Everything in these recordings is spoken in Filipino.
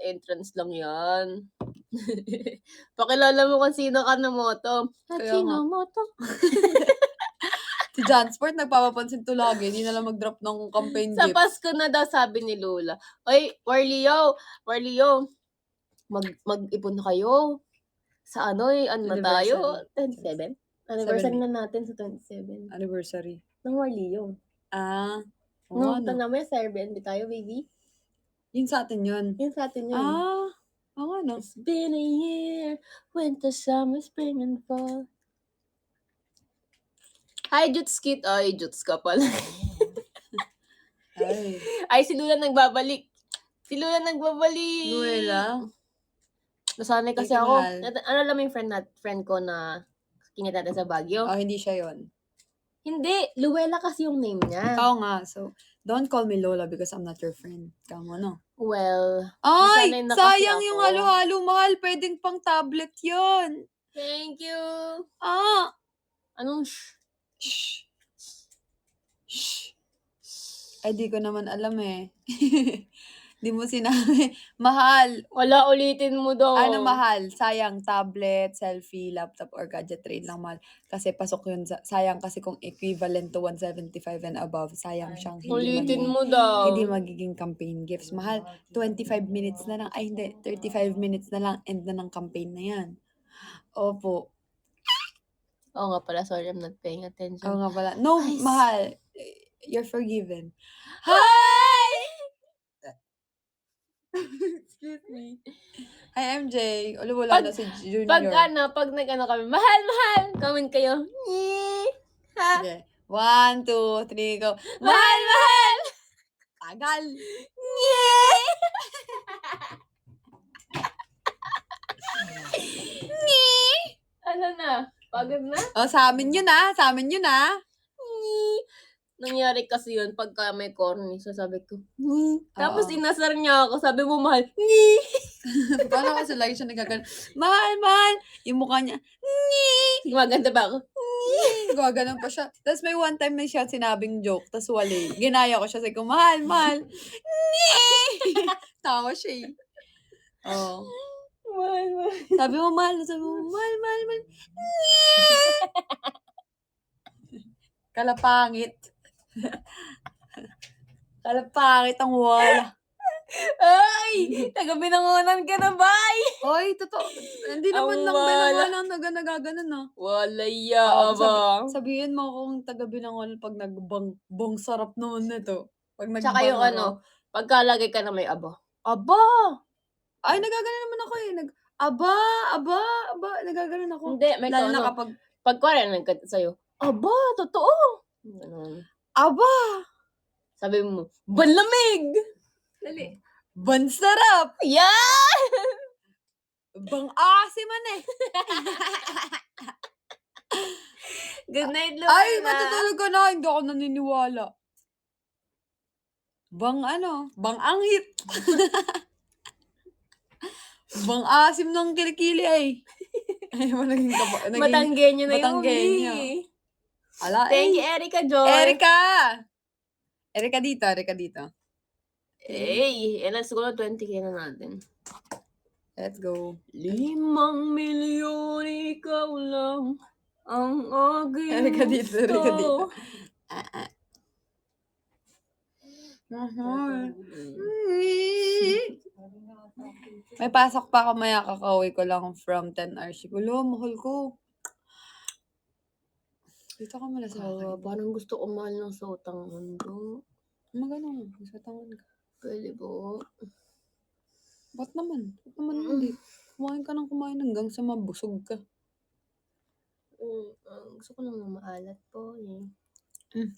entrance lang yan. Pakilala mo kung sino Kanomoto. Kaya nga. Hachinomoto. Si Jansport nagpapapansin to lagi, hindi na lang mag-drop ng campaign Sa gifts. Pasko na daw sabi ni Lola, "Oy, Warlio, mag-ipon na kayo. Sa ano na tayo, 27? Anniversary 7. na natin sa 27 Anniversary. ng Warlio. Oo No, nga 'no. mamaya sa Airbnb tayo, baby. Yun sa atin yun. Yun sa atin yun. Oo nga 'no. It's been a year, winter, summer, spring, and fall. Hi, Jutskit. Ay, Juts ka pala. Ay. Ay, si Lula nagbabalik. Si Lula nagbabalik. Luella? Nasanay kasi Thank you, ako. mahal. Ano lang yung friend ko na kinita natin sa Baguio? Oh, hindi siya yun. Hindi, Luella kasi yung name niya. Oo nga. So, don't call me Lola because I'm not your friend. Kamo, no? Well, Ay! nasanay na kasi Sayang yung ako. halo-halo, mahal. Pwedeng pang tablet yun. Thank you. Anong shh? Shh. Shh. Ay, di ko naman alam eh. Di mo sinabi. Mahal. Wala, ulitin mo daw. Ano mahal? Sayang, tablet, selfie, laptop, or gadget trade lang mahal. Kasi pasok yun. Sayang kasi kung equivalent to 175 and above, sayang siyang Ulitin mo daw. hindi magiging campaign gifts. Mahal, 25 minutes na lang. Ay, hindi. 35 minutes na lang. End na ng campaign na yan. Opo. Oo nga pala, sorry, I'm not paying attention. Oo nga pala. No, Ay, mahal. You're forgiven. Hi! Excuse me. Hi, MJ. Wala na si Junior. Pag nag-ano kami, mahal, comment kayo. Ha? Okay. 1, 2, 3, go. Mahal! Tagal. Ano na? Pagod na? Oh, sa amin yun ah. Nangyari kasi yun pagka may corny, sasabi ko, tapos Oo. inasar niya ako, sabi mo, mahal, Paano kasi lagi siya nagkagano? Mahal! Yung mukha niya, gumaganda ba ako? gumaganon pa siya. Tapos may one time na siya sinabing joke, tapos wali. Ginaya ko siya, sabi ko, mahal! Tawa siya eh. Oo. Mahal. Sabi mo, mahal. Kalapangit. Kalapangit ang wala. Ay! Taga-binangonan ka na, bye! Oy, totoo. Hindi naman Ang lang wala. binangonan nagaganon ah. Walaya ba? Sabihin mo kung taga-binangonan pag nagbang sarap naman nito. Pag Tsaka yung nagbang pagkalagay ka na may aba. Aba! Ay, nagaganon naman ako eh. Aba, nagaganon ako. Hindi, may Lalo na kapag, pag kuwari nagkata sa'yo, aba, totoo! Ganun. aba, Sabi mo, banlamig! Dali. ban sarap, Yan! bang asiman eh. Good night, Luella. Ay, matutulog ka na. Hindi ako naniniwala. Bang anghit. Bang asim ng kilikili ay. Ay, naging Matanggenyo na yung Matanggenyo. huli. Ala, Thank you, Erica Joy. Erika dito. Hey, let's go na 20K na natin. Let's go. 5 milyon, ikaw lang ang aking Erika dito. gusto. May pasok pa ako maya, kakauwi ko lang from 10 hours. Siguro, mahal ko. Dito ka muna sa baba. Parang gusto ko mahal ng sotang mundo. Magano, sa tangon ka. Pwede po. Ba't naman? Hindi. Kumain ka hanggang sa mabusog ka. Gusto ko lang maalat po eh.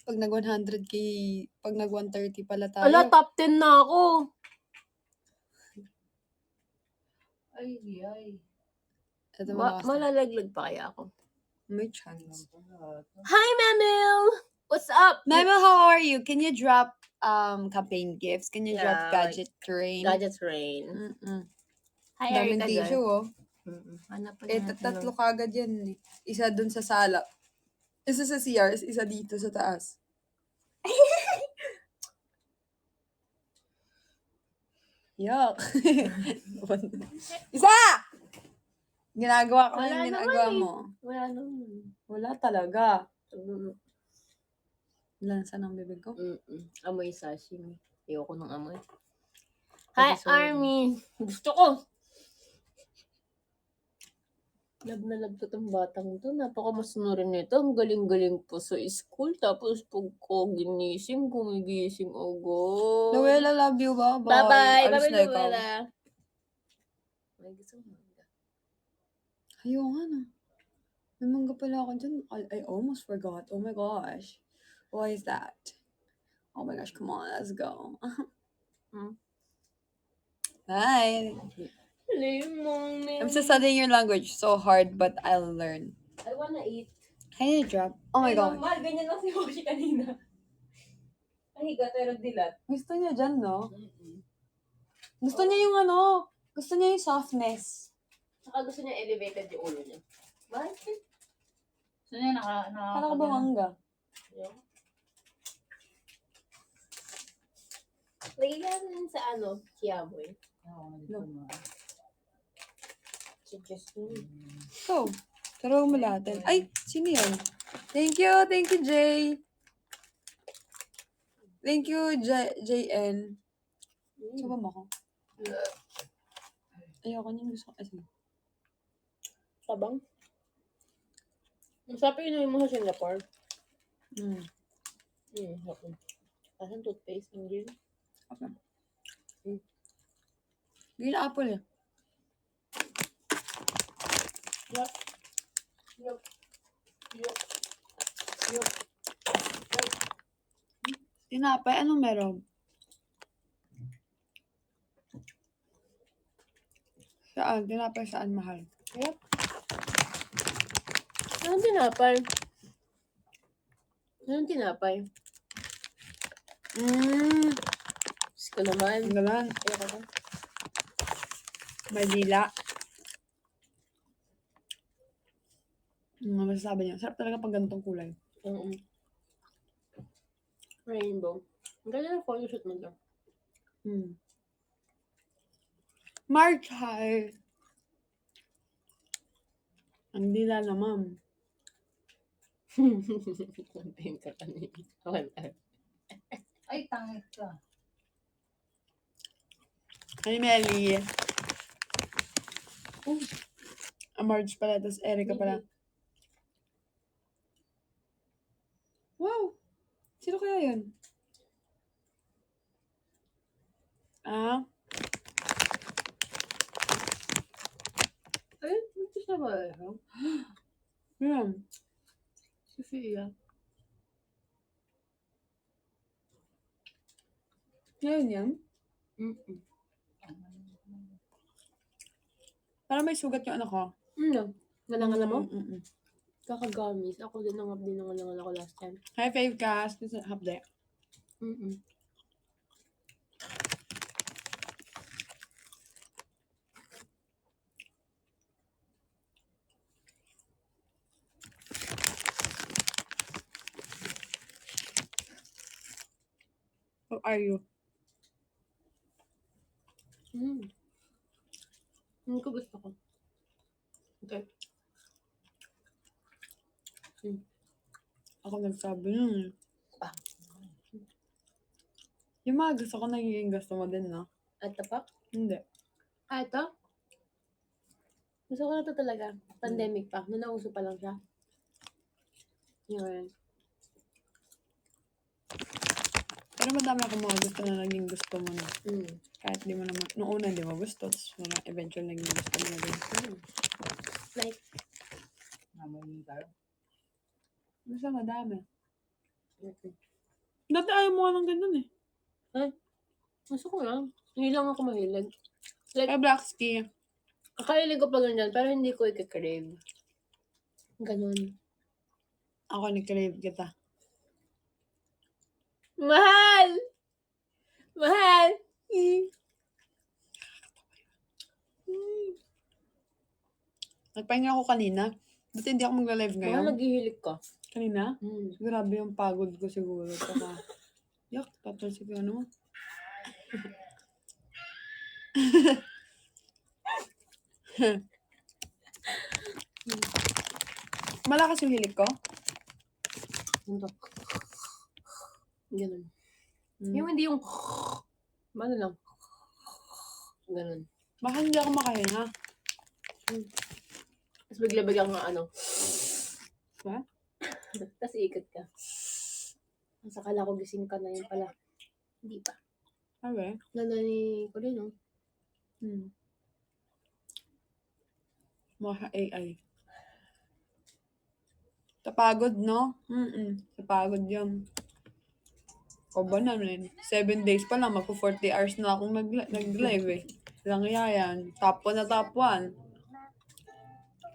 Pag nag 100K, pag nag 130 pala tayo. Ala, top 10 na ako. Ay. Ito Malalaglag pa kaya ako? May chance. Hi, Memel! What's up? Memel, how are you? Can you drop campaign gifts? Can you drop gadget train? Gadget train. Hi, Daming Erica. tissue, oh. Hanap pa Tatlo kagad yan. Isa dun sa sala. Isa sa CR, isa dito sa taas. Yuck. Isa! Ginagawa ko Wala yung naman ginagawa eh. mo. Wala naman. Wala talaga. Mm. Lansa ng bibig ko. Amoy sashimi. Ayoko ng amoy. Hi, Hi, Army! Gusto ko! Love na love ko tong batang to. Napaka-masunurin nito. Ang galing-galing po sa school. Tapos pag ko ginising, gumigising agad. Luella, love you. Bye-bye. Bye-bye! Alis Bye-bye, na ikaw. Luella! May gusto mo mangga. Ayaw nga na. May mangga pala ako dyan. I almost forgot. Oh my gosh. Why is that? Oh my gosh, come on, let's go. Hi. Lemon. I'm still studying your language. So hard, but I'll learn. I wanna eat. Can you drop? Oh my Ay, gosh. normal. Ganyan lang si Moshi kanina. Nahiga, pero dilat. Gusto niya dyan, no? Gusto niya yung ano, gusto niya yung softness. Saka gusto niya elevated yung ulo niya. Bakit? So yun, Para ka ba mangga? Lagyan natin sa ano, kiamoy. Suggest mo. Ikaw, taro mo lahat. Ay, sino yan? Thank you, Jay. Thank you, JN. Saba mo ako? Ayoko niya, gusto ko. Sige. Sabang? Masarap yun mo sa Singapore. Okay. Asan toothpaste? Hindi. Okay. Green apple eh. Yup. Yup. Yup. Yup. Tinapay, anong meron? Saan? Tinapay saan mahal? Yup. Anong tinapay? Anong tinapay? Diyos ko naman. Ang galan. Ayoko na. May dila. Ano masasabi niya? Sarap talaga pag ganitong kulay. Rainbow. Ang ganda ng photoshoot mo doon. March high. Ang dila na, ma'am. Content ka kanina. Wala. Ay, tangit ka. Ay, Melly. Marge pala, tapos Erica pala. Wow! Sino kaya yun? Ay, ito siya ba? Yun. Si Fia. Yun yan. Parang may sugat yung ano ko. Ano? Nanangal mo? Mm-mm. Kakagamis. Ako din nangangal ako last time. Hi, Fave Cast. This is Hapde. How are you? Hindi ko gusto ko. Okay. Ako nagsabi yun. Ah. Yung mga gusto ko nagiging gusto mo din, no? At pa? Hindi. Ito? Gusto ko na ito talaga. Pandemic pa. Nung nauso pa lang siya. Yun. Pero madami akong mga gusto na naging gusto mo na. Kahit di mo naman, noong una di mo gusto, tapos eventually naging gusto mo na din. Like, Naman tayo. Basta madami. Dati ayaw mo nga ng ganun eh. gusto ko lang. Hindi lang ako mahilig. Like, Kaya Black Ski. kakahilig ko pa ganyan, pero hindi ko i-crave. Ganun. Ako ni-crave kita. Mahal! Mahal! Nagpahinga ako kanina. Dati hindi ako magla-live Mahal, ngayon. naghihilig ka. Kanina? Grabe yung pagod ko siguro. Saka, yak, tatalsik yung ano mo. Malakas yung hilik ko? Ano? Ganun. Mm. Yung hindi yung ano lang. Ganun. Baka hindi ako makahinga. Tapos bigla-bigla nga ano. Ha? Tapos iikot ka. Nasa kala ko gising ka na yun pala. Hindi pa. Okay. Lalo ni Colin, no? Mga AI. Kapagod, no? Kapagod yun. O ba naman? 7 days pa lang, magpo 40 hours na akong nag-live eh. Lang yan. Top 1 na top 1.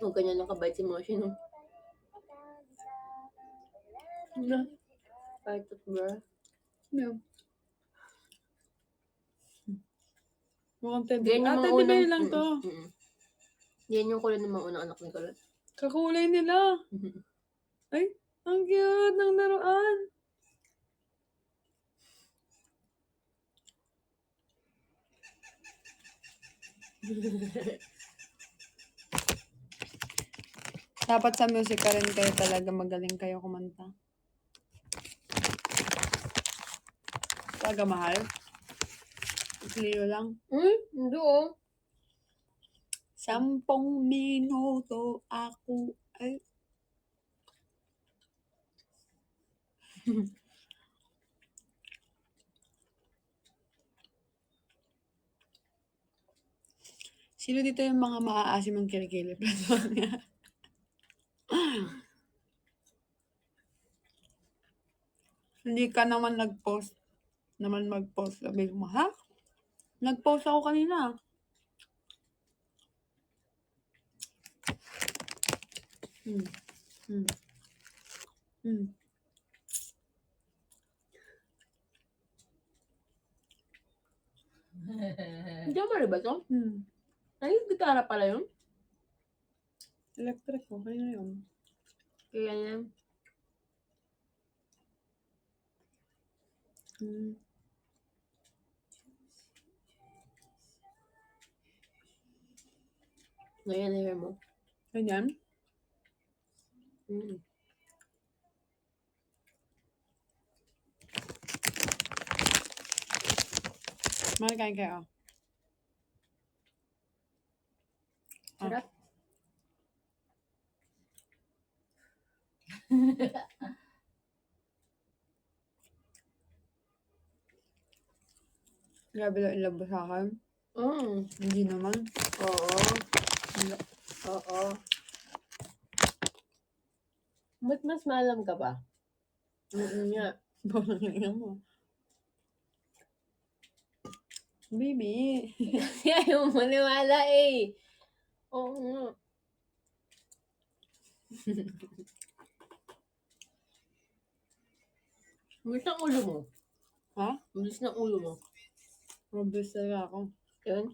Oh, ganyan lang kabait si Moshi, no? Na. Kahit at bro. Yeah. Mukhang teddy. Yan yung mga Teddy bear unang... lang to. Yan yung kulay ng mga unang anak ni Colin. Kakulay nila. Ay, ang cute ng laruan. Dapat sa music ka rin kayo talaga magaling kayo kumanta. Talaga mahal. Leo lang. Hindi oh. 10 minuto ako ay... Sino dito yung mga maaasim ang kilikili? Hindi ka naman nag-post. Mag-post. Sabi mo, ha? Nag-post ako kanina. Hindi mo rin ba to? Ay, gitara pala yun. Electric ko. Kanina yun. Kaya yan. Ngayon na hair mo. Ganyan? Malakain kayo. Sarap. Grabe lang ilabo sa akin. Hindi naman. Oo. Oo. Ba't mas maalam ka ba? Nga. Parang hininga mo. Baby. Kasi ayaw mo maniwala eh. Oo nga. Bilis ng ulo mo. Ha? Bilis ng ulo mo. Mabilis talaga ako. Yun.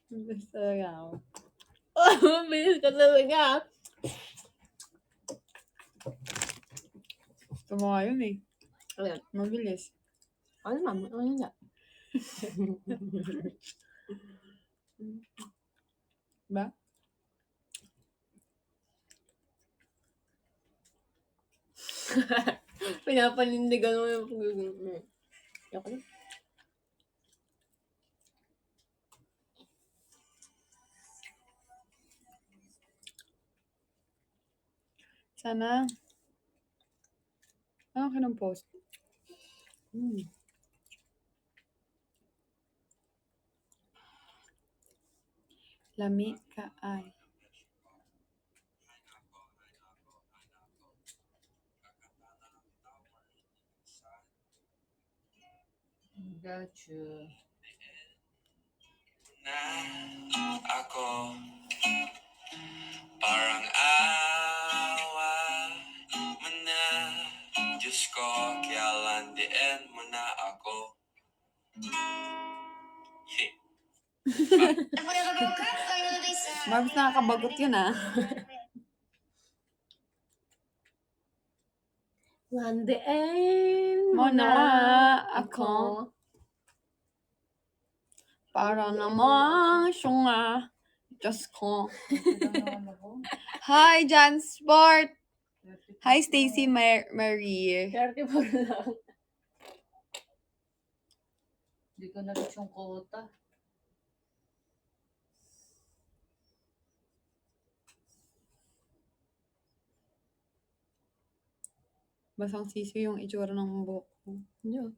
Mabilis talaga ako. Oh, bilis ka talaga. Gusto mo nga yun eh. Ayan. Mabilis. Ano ma'am? Ano nga? Ba? Pinapanindigan mo yung pag-gugong. Ako na. Sana. Ano ka ng post? Lami ka ay. Gotcha. Na ako parang awa mo na Diyos ko, kaya landiin mo na ako. Mabis nakakabagot yun ah. Landiin Mo mo na na ako. ako. Para namang syunga. Diyos ko. Ito lang naman ako. Hi, Jan Sport! 34 Hi, na Stacy ako. Marie. 34 lang. Hindi ko na-reach yung quota. Basang sisi yung itsura ng buhok ko. Yeah.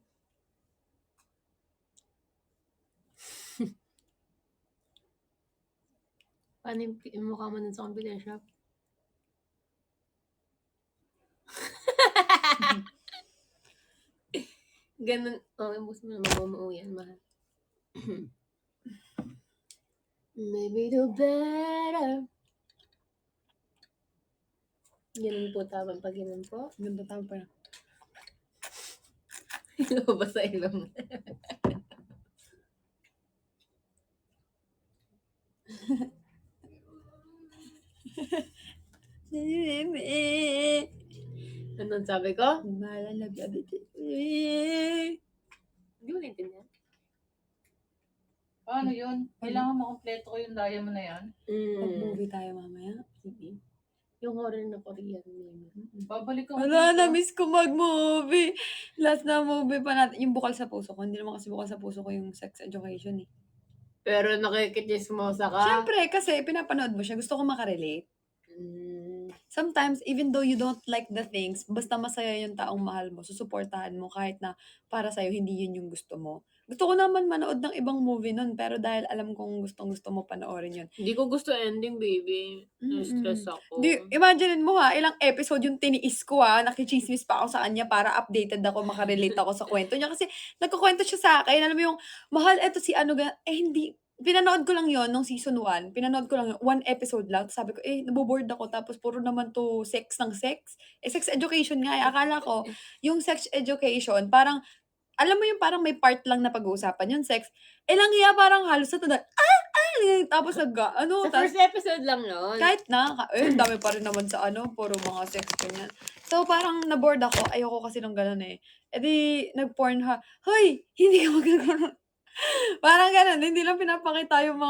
Paano yung mukha mo nun sa computer shop? Ganun. Oh, ubus mo na mamamao yan, mahal. Maybe do better. Ganun po tamang pag ganun po. Ganda tama pa yan. Lumabas sa ilong. Anong sabi ko? Hindi mo naintindihan. Paano yun? Kailangan makompleto ko yung diamond na yan. Mag-movie tayo mamaya. Sige. Yung horror na Korean name. Babalik ako Wala, dito. na-miss ko mag-movie. Last na movie pa natin. Yung Bukal sa Puso ko. Hindi naman kasi Bukal sa Puso ko yung sex education eh. Pero nakikichismosa ka? Siyempre, kasi pinapanood mo siya. Gusto ko makarelate. Sometimes, even though you don't like the things, basta masaya yung taong mahal mo, susuportahan mo kahit na para sa'yo hindi yun yung gusto mo. Gusto ko naman manood ng ibang movie nun, pero dahil alam kong gustong-gusto mo panoorin yun. Hindi ko gusto ending, baby. Na-stress ako. Imagine mo ha, ilang episode yung tiniis ko ha, nakichismis pa ako sa kanya para updated ako, makarelate ako sa kwento niya. Kasi nagkukwento siya sa akin, alam mo yung, mahal, eto si ano, hindi, pinanood ko lang yon nung season 1. Pinanood ko lang yun, 1 episode lang. Tapos sabi ko, naboboard ako. Tapos puro naman to sex ng sex. Sex education nga. Akala ko, yung sex education, parang, alam mo yung parang may part lang na pag-uusapan yung sex. Lang iya parang halos sa tada, tapos ano, Sa first episode lang yun. kahit na, dami pa rin naman sa ano, puro mga sex ganyan. So, parang na-bored ako. Ayoko kasi nung ganun eh. Di, nag-porn ha. Hoy! Hindi ka magaganon. Parang ganun. Hindi lang pinapakita yung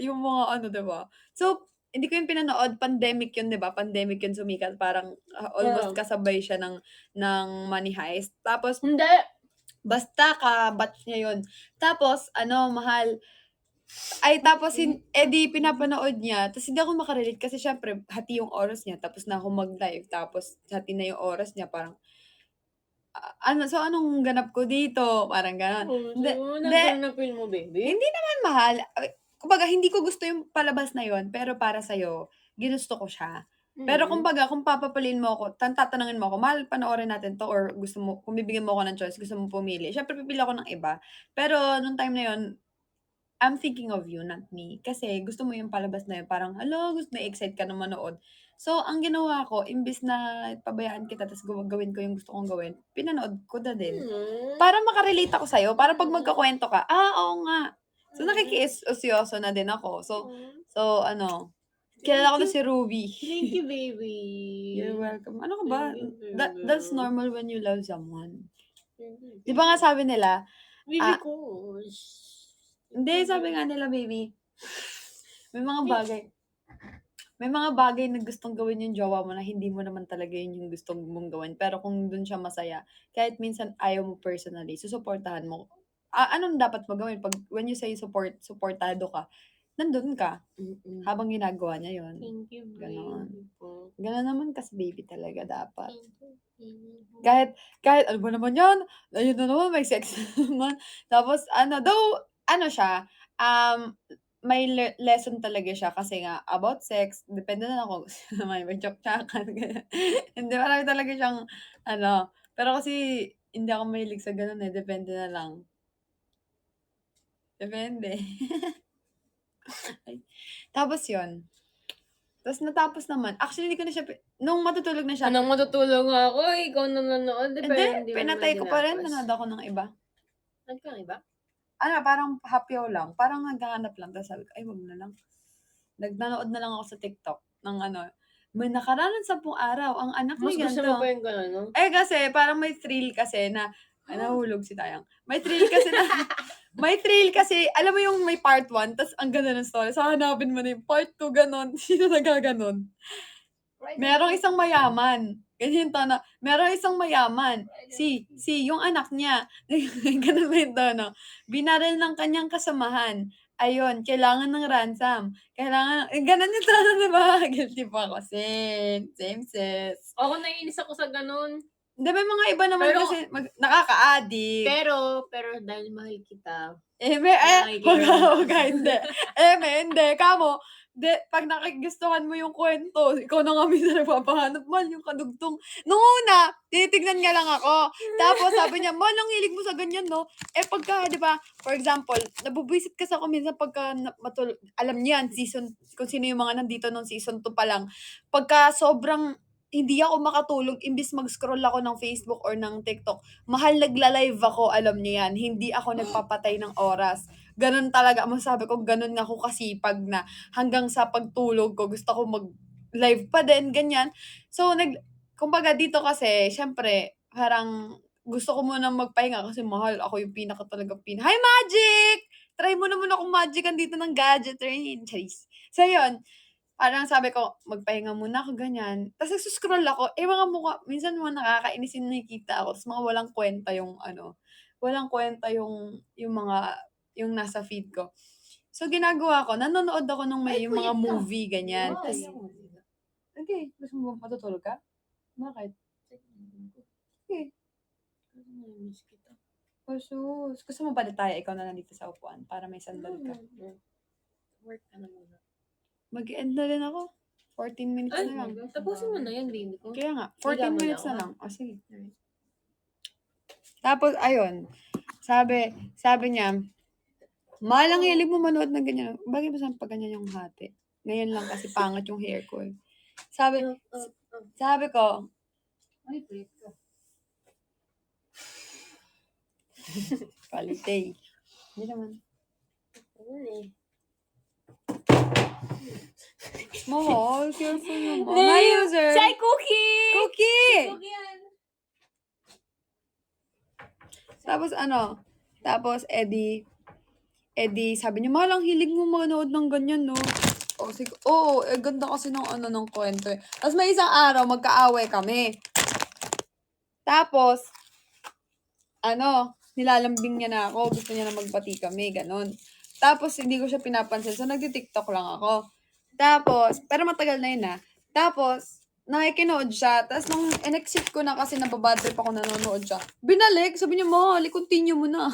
yung mga ano, diba? So, hindi ko yung pinanood. Pandemic yun, diba? Pandemic yun sumikat. Parang almost kasabay siya ng Money Heist. Tapos, Hindi. basta ka-batch niya yun. Tapos, mahal, tapos di pinapanood niya, tapos hindi ako makarelate kasi syempre, hati yung oras niya, tapos na ako mag-live, tapos hati na yung oras niya, parang, so anong ganap ko dito? Parang gano'n. Nagkaroon ng feel mo, baby? Hindi naman mahal. Kumbaga, hindi ko gusto yung palabas na yon pero para sa'yo, ginusto ko siya. Pero kumbaga, kung papapalin mo ako, tatanungin mo ako, mahal, panoorin natin to, or gusto mo, kung bibigyan mo ako ng choice, gusto mo pumili. Syempre, pipili ako ng iba. Pero, nung time na yon I'm thinking of you, not me. Kasi gusto mo yung palabas na yun, parang, gusto na-excite ka na manood. So, ang ginawa ko, imbis na pabayaan kita, tapos gawin ko yung gusto kong gawin, pinanood ko na din. Para makarelate ako sa'yo, para pag magkakwento ka, oo nga. So, nakikiusyoso na din ako. So, kilala ko na si Ruby. Thank you, baby. You're welcome. Ano ka ba? Thank you, That's normal when you love someone. Di ba nga sabi nila, Baby ko. hindi, sabi nga nila, baby, may mga bagay na gustong gawin yung jowa mo na hindi mo naman talaga yun yung gustong mong gawin. Pero kung dun siya masaya, kahit minsan ayaw mo personally, susuportahan mo. Anong dapat mo gawin? When you say supportado ka, nandun ka habang ginagawa niya yun. Thank you, Ganon. baby po. Ganon naman kasi baby talaga dapat. Thank you. Kahit ano ba naman yan? Ayun na naman, may sex naman. Tapos, siya, may lesson talaga siya kasi nga, about sex, depende na ako, may chok-chakan, ganyan. Hindi, marami talaga siyang, pero kasi, hindi ako mahilig sa ganun depende na lang. Depende. Tapos yun. Tapos natapos naman. Actually, hindi ko na siya, nung matutulog na siya, Anong matutulog ako? Ikaw nanonood. hindi, pinatay ko pa rin, nanood ako ng iba. Nagkang iba? Parang hapyaw lang. Parang naghahanap lang. Tapos sabi ko, wag na lang. Nanood na lang ako sa TikTok ng may nakaraang 10 araw, ang anak Mas ni gusto mo ganito. pa yung gano'n, no? Eh, kasi parang may thrill kasi na nahulog si Tayang. May thrill kasi na may thrill kasi, alam mo yung may part 1, tas ang ganda ng story. So, hanapin mo na yung part 2, ganon. Sino nagaganon? Merong isang mayaman. Ganyan yung tono. Merong isang mayaman. Si, yung anak niya. Ganun ba yung tono? Binaril ng kanyang kasamahan. Ayun, kailangan ng ransom. Kailangan, ganun yung tono, diba? Guilty pa ako. Same sis. Ako naiinis ako sa gano'n. Hindi, may mga iba naman Pero- kasi nakaka-addict. Pero dahil mahal kita, Hindi. Hindi. Kamo, pag nakigustuhan mo yung kwento, ikaw na nga minsan nagpapahanap, Mal, yung kadugtong. Nung una, tinitignan niya lang ako. Tapos sabi niya, Mal, ang hilig mo sa ganyan, no? Eh, pagka, di ba, for example, nabubwisit kasi ako minsan pagka, alam niyan, kung sino yung mga nandito nung season 2 pa lang. Pagka sobrang, hindi ako makatulog, imbis mag-scroll ako ng Facebook or ng TikTok, mahal nagla-live ako, alam niyo yan. Hindi ako nagpapatay ng oras. Ganun talaga, masasabi ko, ganun nga ako kasipag na hanggang sa pagtulog ko, gusto ko mag-live pa din, ganyan. So, kumbaga dito kasi, syempre, parang gusto ko muna magpahinga kasi mahal. Ako yung Hi, Magic! Try mo naman ako magican dito ng gadget train. Charis. So, yun. Parang sabi ko, magpahinga muna ako, ganyan. Tapos nagsuscroll ako, mga mukha, minsan mga nakakainis yung nakikita ako, tapos mga walang kwenta yung yung nasa feed ko. So, ginagawa ko, nanonood ako ng yung mga movie, ganyan. Wow, Tas, ayoko. okay, gusto mo ba matutulog ka? Bakit? Okay. Naiinis kita. Sus. Gusto mo ba na tayo, ikaw na lang dito sa upuan para may sandal ka? Work ka na muna. Mag-end na rin ako. 14 minutes Ay, na lang. tapusin mo na yan, baby ko. Kaya nga, Higa 14 mo na minutes ako, na ha? lang. O, sige. Tapos, ayun. Sabi niya, Mahal, ang hilig mo manood ng ganyan. Bagay ba saan pa ganyan yung hati? Ngayon lang kasi pangat yung hair ko eh. Sabi ko, Ay, wait ka. quality. Hindi naman. Ayun eh. Mahal, careful naman. Hindi, My user. Say cookie! Cookie! Cookie yan. Tapos, Eddie, sabi niya, Mahal, ang hilig mo manood ng ganyan, no? O, sige, oo, ganda kasi ng kwento eh. Tapos may isang araw, magkaaway kami. Tapos, nilalambing niya na ako, gusto niya na magbati kami, ganon. Tapos, hindi ko siya pinapansin, so nagti-TikTok lang ako. Tapos, pero matagal na yun Tapos, nakikinood siya. Tapos, nung in-exit ko na kasi nababadrip ako nanonood siya. Binalik, sabi niya, Mahal, continue mo na.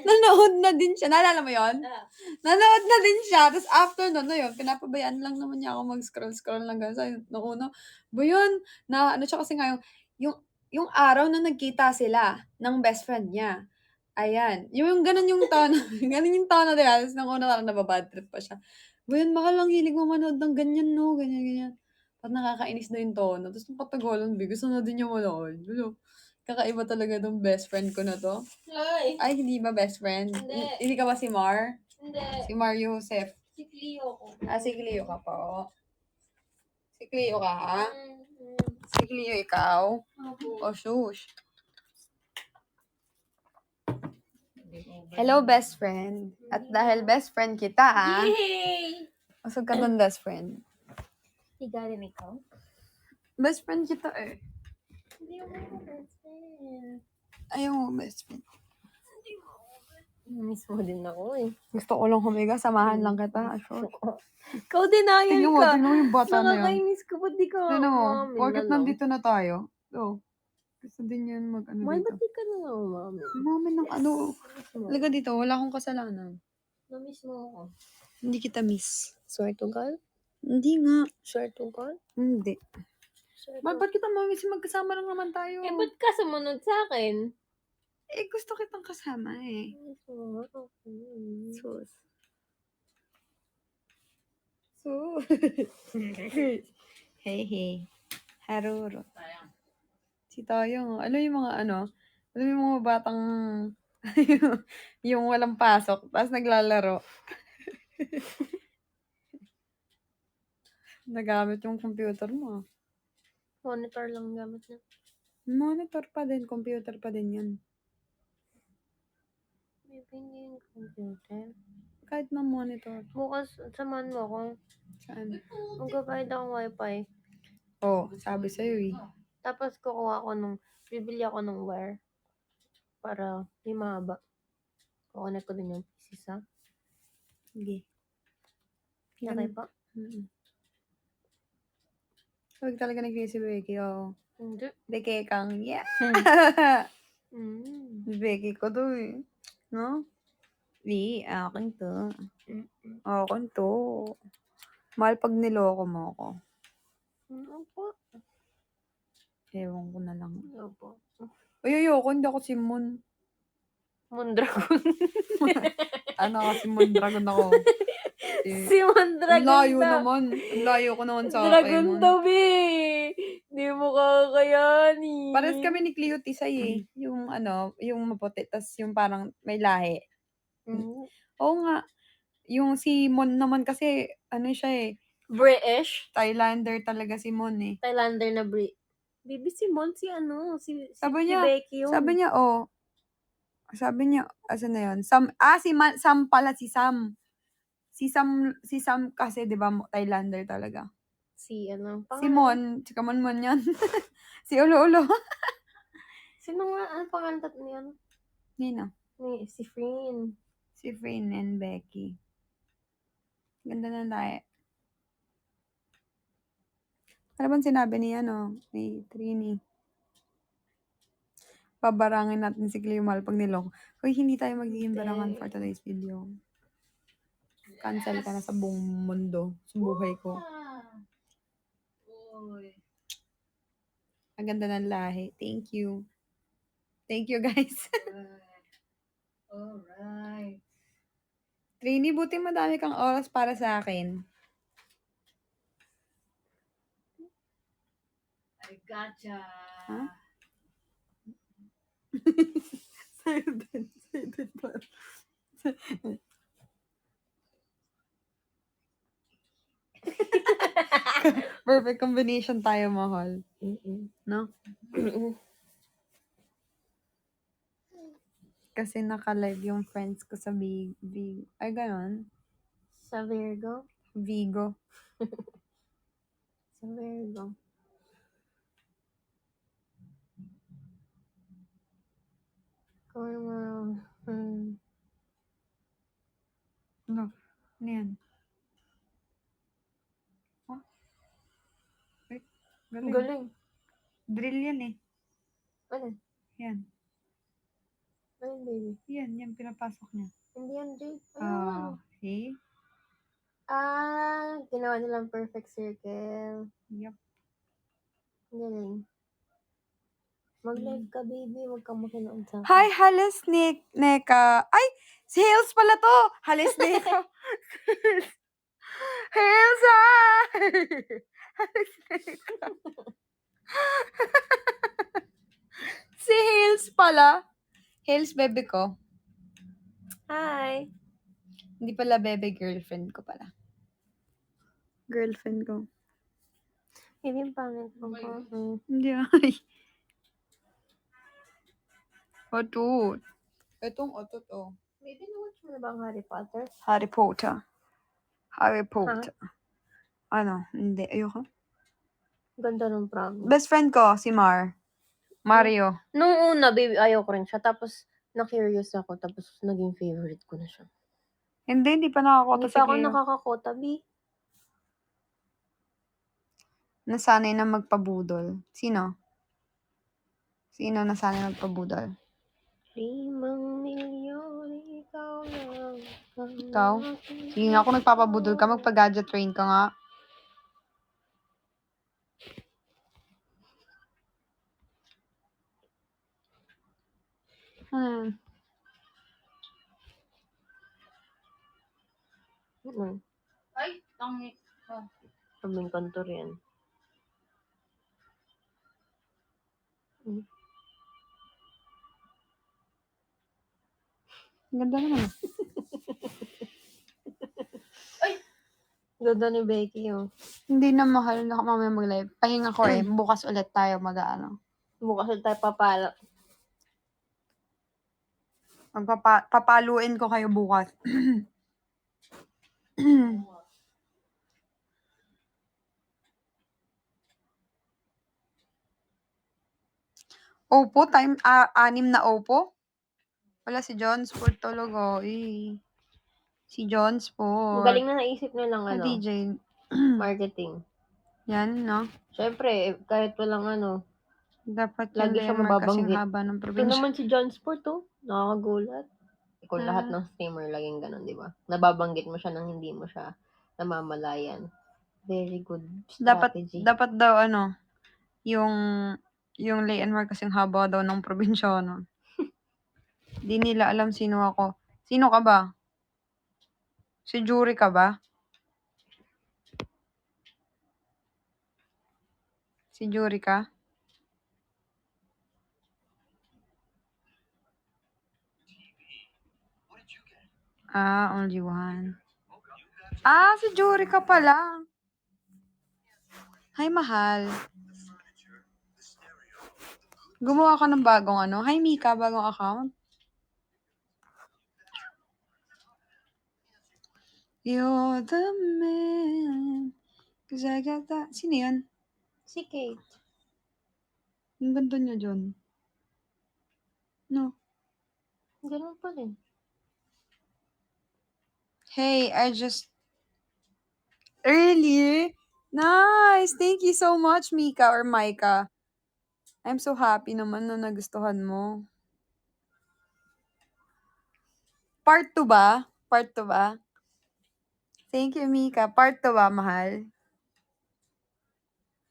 Nanood na din siya. Naalala mo yun? Nanood na din siya. Tapos, after nun, yun, pinapabayaan lang naman niya ako mag-scroll lang ganun. So, nung una, ba yun? Siya kasi nga yung araw na nagkita sila ng best friend niya. Ayan. Yung ganun yung tono. Ganun yung tono, diba? Tapos nung una parang nababadtrip pa siya. Buyan, Mahal, ang hilig mo manood ng ganyan, no? Ganyan. At nakakainis na yung tono. Tapos nung patagalan, gusto na din yung manood. Kakaiba talaga tong best friend ko na to. Ay, hindi ba best friend? Hindi. Hindi ka ba si Mar? Hindi. Si Mar Yusef. Si Cleo ko. Si Cleo ka po. Si Cleo ka, ha? Si Cleo ikaw? Oh, shush. Hello, best friend. At dahil best friend kita, ha? Yay! Usog ka ng best friend. Higarin ikaw? Best friend kita eh. Hindi mo ako best friend. Ayaw mo, best friend. Miss mo din ako eh. Gusto ko lang humiga, samahan lang kita. Sure. Ikaw denial Tingnan mo, ka. tingnan mo yung bata na yan. Nakakainis ka, ba't di ka Tingnan mo, umamin porket na lang? nandito na tayo. So, gusto din yan May dito. ba't di ka na lang umamin? Umamin ng Namiss mo. Talaga dito, wala akong kasalanan. Namiss mo ako. Hindi kita miss. Swear to God? Hindi nga. Swear to God? Hindi. Swear to Ba't kita mamiss? Magkasama lang naman tayo. Eh, ba't ka sumunod sa akin? Eh, gusto kitang kasama eh. Sus. Hey. Haruro. Sayang. Si Tayong. Alam yung mga alam yung mga batang yung walang pasok, tapos naglalaro. Nagamit yung computer mo. Monitor lang gamit niya. Monitor pa din, computer pa din yun. Maybe hindi yung computer. Kahit na monitor. Bukas, samahan mo ako. Saan? Magbabayad akong wifi. Oh, sabi sa'yo eh. Tapos bibili ako ng wire. Para di mahaba. Kukunik ko din yung pieces, ha? Sige. Okay po? Huwag talaga nag-iisip si Becky, oh. Hindi. Becky kang, yeah! Becky ko to eh. No? Di, akin to. Akin to. Mahal pag niloko mo ako. Opo. Ewan ko na lang. Opo. Ay, ayoko. Hindi ako si Moon. Mondragon. Ano kasi Moon Dragon ako. Si Mondragon Ang layo daw. naman. Ang layo ko naman sa Dragon Mon. daw, be. Di mo kakayani. Pares kami ni Cleo Tisay eh. Yung yung maputi. Tas yung parang may lahi. Oo nga. Yung si Mon naman kasi, siya eh. British. Thailander talaga si Mon eh. Thailander na Bibi si Mon, si Sabi si niya, Becky yun. Sabi niya, asan na yun? Sam pala si Sam. Si Sam kasi, di ba, Thailander talaga. Si Si Mon, chika Mon yan. Si Ulo. Sino nga, pangalan niyan? Nino. Si Frin. Si Frin and Becky. Ganda na tayo. Ano bang sinabi ni Trini? Pabarangin natin si Cleo Mal pag niloko. Hoy, hindi tayo magiging barangan for today's video. Cancel ka na sa buong mundo. Sa buhay ko. Uy. Ang ganda ng lahi. Thank you. Thank you, guys. Alright. Trini, buti madami kang oras para sa akin. I gotcha. Huh? Sa'yo din pa. Perfect combination tayo, mahal. No? Kasi naka-live yung friends ko sa ay, ganon. Sa Virgo? Vigo. Sa Virgo. No. Ano yan? Oh? Wait. Galing. Drill yan eh. Ano? Yan. Ano, baby? Yan pinapasok niya. Hindi yan, Jay. See? Ginawa nilang perfect circle. Yup. Galing. Mag-live ka, baby. Huwag kang makinood sa akin. Hi, Halis Neka. Ay, si Hales pala to. Halis Neka. Hales, Halis Neka. Si Hales pala. Hales, bebe ko. Hi. Hindi pala bebe, girlfriend ko pala. Girlfriend ko. Hindi yung pangit mo ko. Hindi ay. Otot. Itong otot, oh. Baby, na-watch mo na ba ang Harry Potter? Harry Potter. Ano? Hindi. Ayoko. Ganda ng prom. Best friend ko, si Mario. Nung una, baby, ayaw ko rin siya. Tapos, na-curious ako. Tapos, naging favorite ko na siya. Hindi pa nakakota Hindi si pa ako Cleo. nakakakota, B. Nasanay na magpabudol. Sino nasanay magpabudol? 5 milyon, ikaw lang. Ikaw? Sige nga, kung nagpapabudol ka, magpa-gadget train ka nga. Ay, tangik. Kaming kanto rin. Ganda naman. Ay! Ganda ni Becky, oh. Hindi na mahal na mamaya mag-live. Pahinga ko eh. Bukas ulit tayo mag-ano. Bukas ulit tayo papala. Papaluin ko kayo bukas. Opo, anim na Opo. Wala si Jones po tulog, oh. Si Jones po. Ang galing na naisip nilang Ah, ano, DJ. marketing. Yan, no? Siyempre, kahit walang Dapat yung lagi siya lemar kasing mababanggit. haba ng Ito probinsya. naman si John Sport, oh. Nakakagulat. Kung lahat ng streamer laging ganun, di ba? Nababanggit mo siya nang hindi mo siya namamalayan. Very good strategy. Dapat daw, yung lemar kasing haba daw ng probinsya, no? Di nila alam sino ako. Sino ka ba? Si Jury ka ba? Si Jury ka? Only one. Si Jury ka pala. Hi, mahal. Gumawa ka ng bagong Hi, Mika, bagong account. You're the man. Cause I got that. Sino yan? Si Kate. Ang ganda niya dyan. No. Ganun pa din. Hey, Really? Nice! Thank you so much, Mika or Micah. I'm so happy naman na nagustuhan mo. Part 2 ba? Part 2 ba? Thank you, Mika. Part 2 ba, mahal?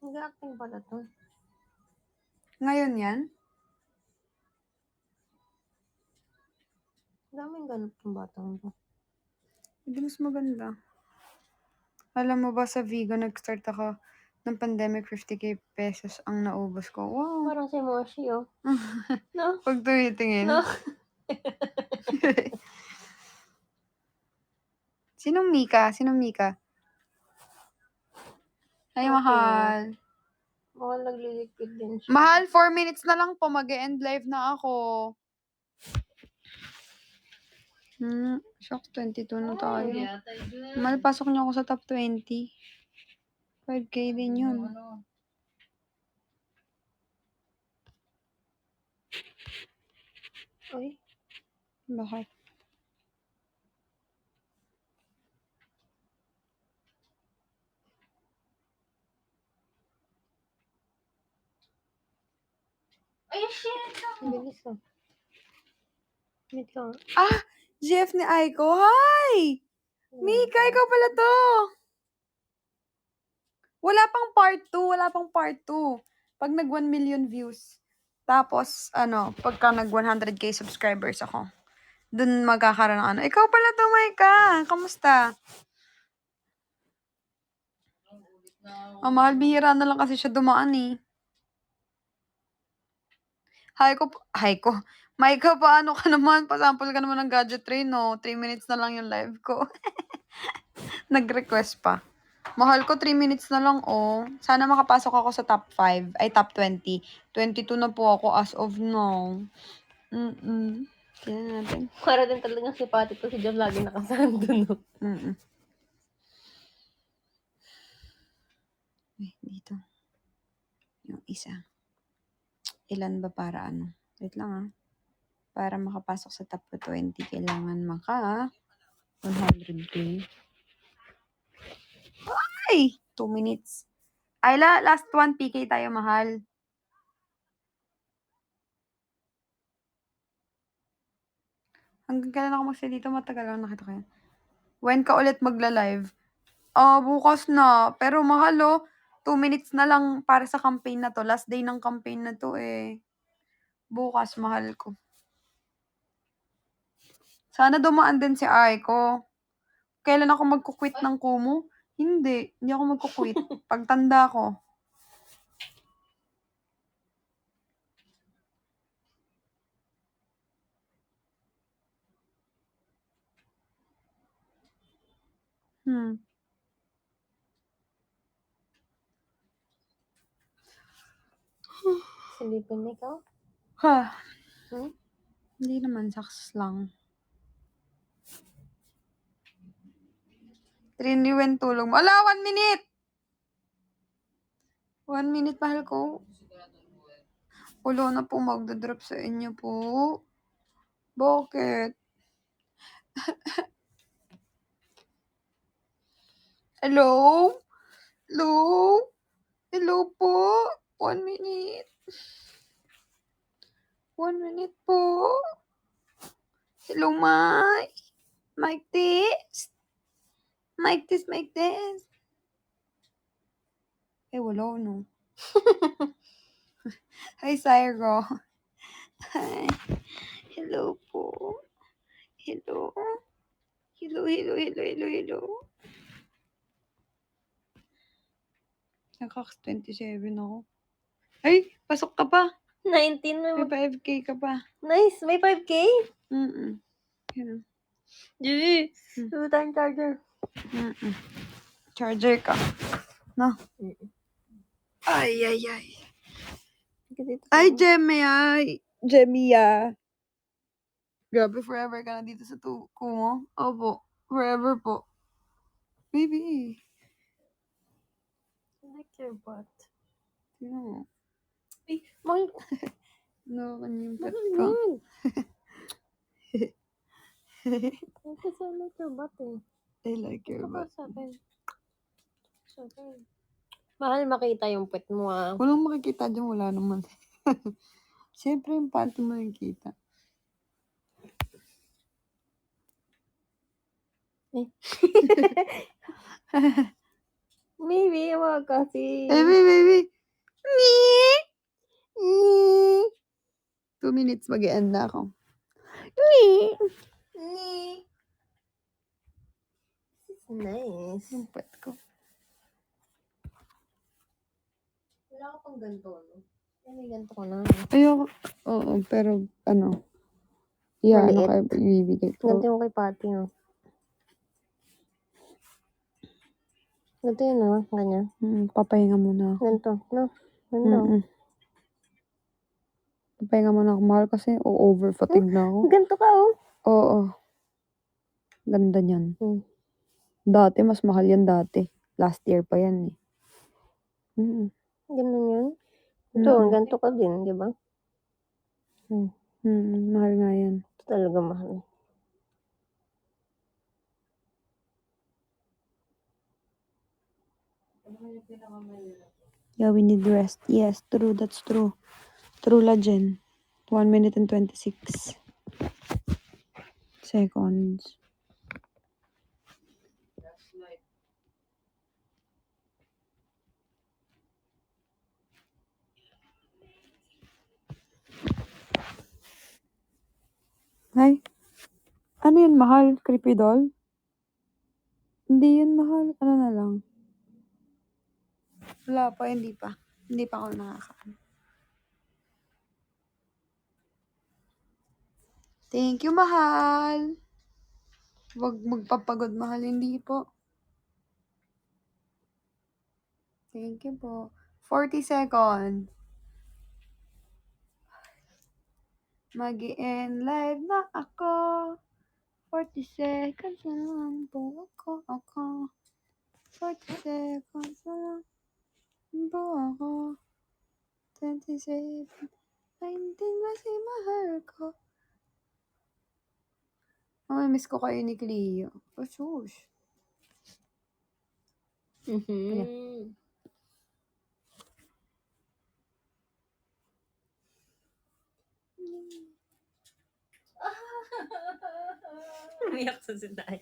Nag-acting pala to. Ngayon yan? Daming ganun tong batang to. Hindi mas maganda. Alam mo ba sa Vigo, nag-start ako ng pandemic, 50k pesos ang naubos ko. Wow. Parang si Moshi, oh. No? Pag tumitingin. No? Sinong Mika? Ay, Okay. mahal. Mukhang naglilikid din siya. Mahal, 4 minutes na lang po. Mag-e-end live na ako. Shock, 22 na tayo. Mahal, pasok niyo ako sa top 20. 5k din yun. Uy. Bakit? Ay, shit! Bilis, oh. Wait lang. Jeff ni Aiko. Hi! Mika, ikaw pala to. Wala pang part 2. Pag nag 1 million views. Tapos, pagka nag 100k subscribers ako. Dun magkakaroon ng Ikaw pala to, Mika. Kamusta? Mahal, bihira na lang kasi siya dumaan eh. Hi ko. Mika, paano ka naman? Pasample ka naman ng gadget train, no? 3 minutes na lang yung live ko. Nag-request pa. Mahal ko, 3 minutes na lang, oh. Sana makapasok ako sa top 5. Ay, top 20. 22 na po ako as of now. Kaya natin. Para din talagang si Pati to si John lagi nakasando, no? Ay, dito. Yung isa. Ilan ba para Wait lang, Para makapasok sa top 20, kailangan 100k. Ay! 2 minutes. Ay, last 1 PK tayo, mahal. Hanggang kailan ako magsa dito? Matagal lang nakita ko yan. When ka ulit magla-live? Bukas na. Pero mahal, 2 minutes na lang para sa campaign na to. Last day ng campaign na to eh. Bukas, mahal ko. Sana dumaan din si Aiko. Kailan ako magkukwit ng Kumu? Hindi ako magkukwit. Pagtanda ko. Silipin ikaw? Ha? Hmm? Hindi naman, saks lang. Trini, tulong mo. Ala, 1 minute! 1 minute, mahal ko. Wala na po magdadrop sa inyo po. Bakit? Hello? Hello? Hello po? 1 minute. 1 minute po. Hello, Mike? Mike test? Mike test, Mike test. Eh, wala, no? Hi, Syro. Hi. Hello po. Hello. Hello. Nakaks 27 ako. Ay, pasok ka pa. 19 May may 5K ka pa. Nice! May 5K? Mm-mm. Yan. Gigi! Hmm. Ano tayong charger? Mm-mm. Charger ka. No? Ay. Ay, Jemia. Grabe, forever ka na dito sa tuko mo. Opo. Forever po. Maybe. I like your butt. No. Ay, mahal ko. No, kanyang pet Mahal ko. yan. Kasi I like your butt eh. I like your Ito ka butt. sa akin. Sa akin. Mahal makita yung pet mo ah. Walang makikita dyan, wala naman. Siyempre, yung panty mo yung kita. Maybe, wag kasi. Baby. 2 minutes, mag-e-end na ako. Nice. Yung pet ko. Wala ka pang ganito, no? May ganito ko na. Ayoko. Oo, pero ano. Yeah, ano Maliit. kayo ibibigay ko. Ganito yung kay Patty, no? Ganito yun, no? Ganyan. Papahinga muna ako. Ganito, no? Ganito. Papahinga muna ako. Mahal kasi over-fatigue na ako. Ganito ka, oh. Oo. Ganda niyan. Hmm. Dati, mas mahal yan dati. Last year pa yan eh. Ganun yun. Ito, ganito ka din, di ba? Mahal nga yan. Ito talaga mahal. Yeah, we need rest. Yes, true. That's true. True la, Jen. 1 minute and 26 seconds. Ay, ano yun, mahal? Creepy doll? Hindi yun, mahal. Ano na lang? Wala pa, hindi pa. Hindi pa ako nakakaano. Thank you, mahal. Huwag magpapagod, mahal. Hindi po. Thank you po. 40 seconds. Mag-i-end live na ako. 40 seconds na lang po ako. 40 seconds na lang po ako. 27. 19 ba si mahal ko? Miss ko kayo ni Cleo. Oh, shush. Umiyak sa sinay.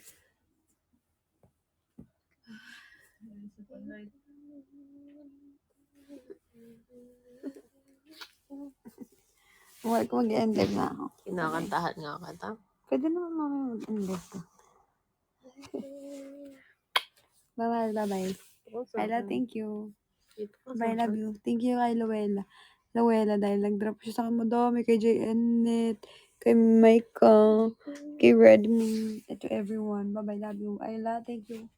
Huwag mag-end live na ako. Kinakantahan nga kita. Pwede naman mamaya mag-end live ka. Bye-bye. Ayla, thank you. Bye, love you. Thank you kay Luella. Luella, dahil nag-drop siya sa akin madami. Kay JNet, kay Micah, kay Redmi, and to everyone. Bye-bye, love you. Ayla, thank you.